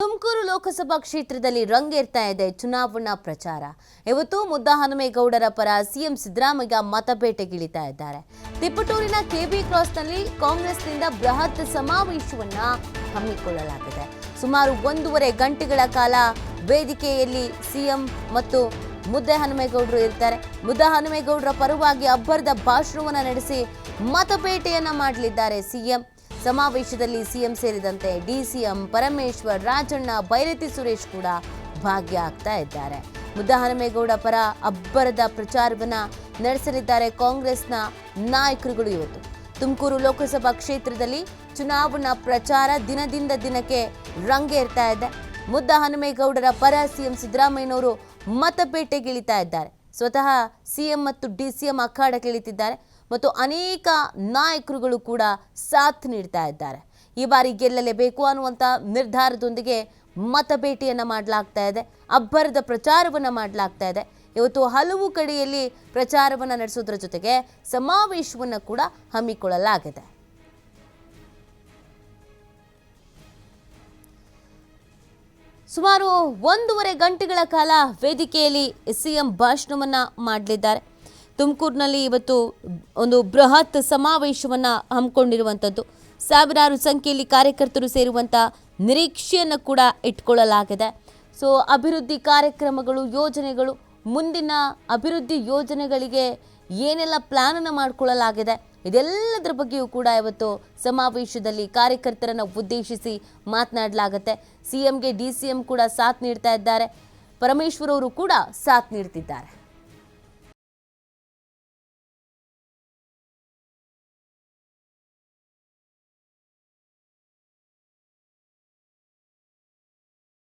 ತುಮಕೂರು ಲೋಕಸಭಾ ಕ್ಷೇತ್ರದಲ್ಲಿ ರಂಗೇರ್ತಾ ಇದೆ ಚುನಾವಣಾ ಪ್ರಚಾರ. ಇವತ್ತು ಮುದ್ದಹನುಮೇಗೌಡರ ಪರ ಸಿಎಂ ಸಿದ್ದರಾಮಯ್ಯ ಮತಬೇಟೆಗಿಳಿತಾ ಇದ್ದಾರೆ. ತಿಪಟೂರಿನ ಕೆಬಿ ಕ್ರಾಸ್ನಲ್ಲಿ ಕಾಂಗ್ರೆಸ್ನಿಂದ ಬೃಹತ್ ಸಮಾವೇಶವನ್ನ ಹಮ್ಮಿಕೊಳ್ಳಲಾಗಿದೆ. ಸುಮಾರು 1.5 ಗಂಟೆಗಳ ಕಾಲ ವೇದಿಕೆಯಲ್ಲಿ ಸಿಎಂ ಮತ್ತು ಮುದ್ದಹನುಮೇಗೌಡರು ಇರ್ತಾರೆ. ಮುದ್ದಹನುಮೇಗೌಡರ ಪರವಾಗಿ ಅಬ್ಬರದ ಭಾಷಣವನ್ನ ನಡೆಸಿ ಮತಬೇಟೆಯನ್ನ ಮಾಡಲಿದ್ದಾರೆ ಸಿಎಂ. ಸಮಾವೇಶದಲ್ಲಿ ಸಿಎಂ ಸೇರಿದಂತೆ ಡಿಸಿಎಂ ಪರಮೇಶ್ವರ್, ರಾಜಣ್ಣ, ಬೈರತಿ ಸುರೇಶ್ ಕೂಡ ಭಾಗಿಯಾಗ್ತಾ ಇದ್ದಾರೆ. ಮುದ್ದಹನುಮೇಗೌಡ ಪರ ಅಬ್ಬರದ ಪ್ರಚಾರವನ್ನ ನಡೆಸಲಿದ್ದಾರೆ ಕಾಂಗ್ರೆಸ್ನ ನಾಯಕರುಗಳು. ಇವತ್ತು ತುಮಕೂರು ಲೋಕಸಭಾ ಕ್ಷೇತ್ರದಲ್ಲಿ ಚುನಾವಣಾ ಪ್ರಚಾರ ದಿನದಿಂದ ದಿನಕ್ಕೆ ರಂಗೇರ್ತಾ ಇದೆ. ಮುದ್ದಹನುಮೇಗೌಡರ ಪರ ಸಿಎಂ ಸಿದ್ದರಾಮಯ್ಯನವರು ಮತಬೇಟೆಗಿಳಿತಾ ಇದ್ದಾರೆ. ಸ್ವತಃ ಸಿಎಂ ಮತ್ತು ಡಿಸಿಎಂ ಅಖಾಡಕ್ಕಿಳಿತಿದ್ದಾರೆ ಮತ್ತು ಅನೇಕ ನಾಯಕರುಗಳು ಕೂಡ ಸಾಥ್ ನೀಡ್ತಾ ಇದ್ದಾರೆ. ಈ ಬಾರಿ ಗೆಲ್ಲಲೇಬೇಕು ಅನ್ನುವಂಥ ನಿರ್ಧಾರದೊಂದಿಗೆ ಮತಬೇಟೆಯನ್ನು ಮಾಡಲಾಗ್ತಾ ಇದೆ. ಅಬ್ಬರದ ಪ್ರಚಾರವನ್ನು ಮಾಡಲಾಗ್ತಾ ಇದೆ. ಇವತ್ತು ಹಲವು ಕಡೆಯಲ್ಲಿ ಪ್ರಚಾರವನ್ನು ನಡೆಸೋದ್ರ ಜೊತೆಗೆ ಸಮಾವೇಶವನ್ನು ಕೂಡ ಹಮ್ಮಿಕೊಳ್ಳಲಾಗಿದೆ. ಸುಮಾರು 1.5 ಗಂಟೆಗಳ ಕಾಲ ವೇದಿಕೆಯಲ್ಲಿ ಸಿಎಂ ಭಾಷಣವನ್ನ ಮಾಡಲಿದ್ದಾರೆ. ತುಮಕೂರಿನಲ್ಲಿ ಇವತ್ತು ಒಂದು ಬೃಹತ್ ಸಮಾವೇಶವನ್ನು ಹಮ್ಮಿಕೊಂಡಿರುವಂಥದ್ದು. ಸಾವಿರಾರು ಸಂಖ್ಯೆಯಲ್ಲಿ ಕಾರ್ಯಕರ್ತರು ಸೇರುವಂಥ ನಿರೀಕ್ಷೆಯನ್ನು ಕೂಡ ಇಟ್ಕೊಳ್ಳಲಾಗಿದೆ. ಸೊ ಅಭಿವೃದ್ಧಿ ಕಾರ್ಯಕ್ರಮಗಳು, ಯೋಜನೆಗಳು, ಮುಂದಿನ ಅಭಿವೃದ್ಧಿ ಯೋಜನೆಗಳಿಗೆ ಏನೆಲ್ಲ ಪ್ಲಾನನ್ನು ಮಾಡಿಕೊಳ್ಳಲಾಗಿದೆ, ಇದೆಲ್ಲದರ ಬಗ್ಗೆಯೂ ಕೂಡ ಇವತ್ತು ಸಮಾವೇಶದಲ್ಲಿ ಕಾರ್ಯಕರ್ತರನ್ನು ಉದ್ದೇಶಿಸಿ ಮಾತನಾಡಲಾಗುತ್ತೆ. ಸಿಎಂಗೆ ಡಿಸಿಎಂ ಕೂಡ ಸಾಥ್ ನೀಡ್ತಾ ಇದ್ದಾರೆ. ಪರಮೇಶ್ವರ್ ಅವರು ಕೂಡ ಸಾಥ್ ನೀಡ್ತಿದ್ದಾರೆ.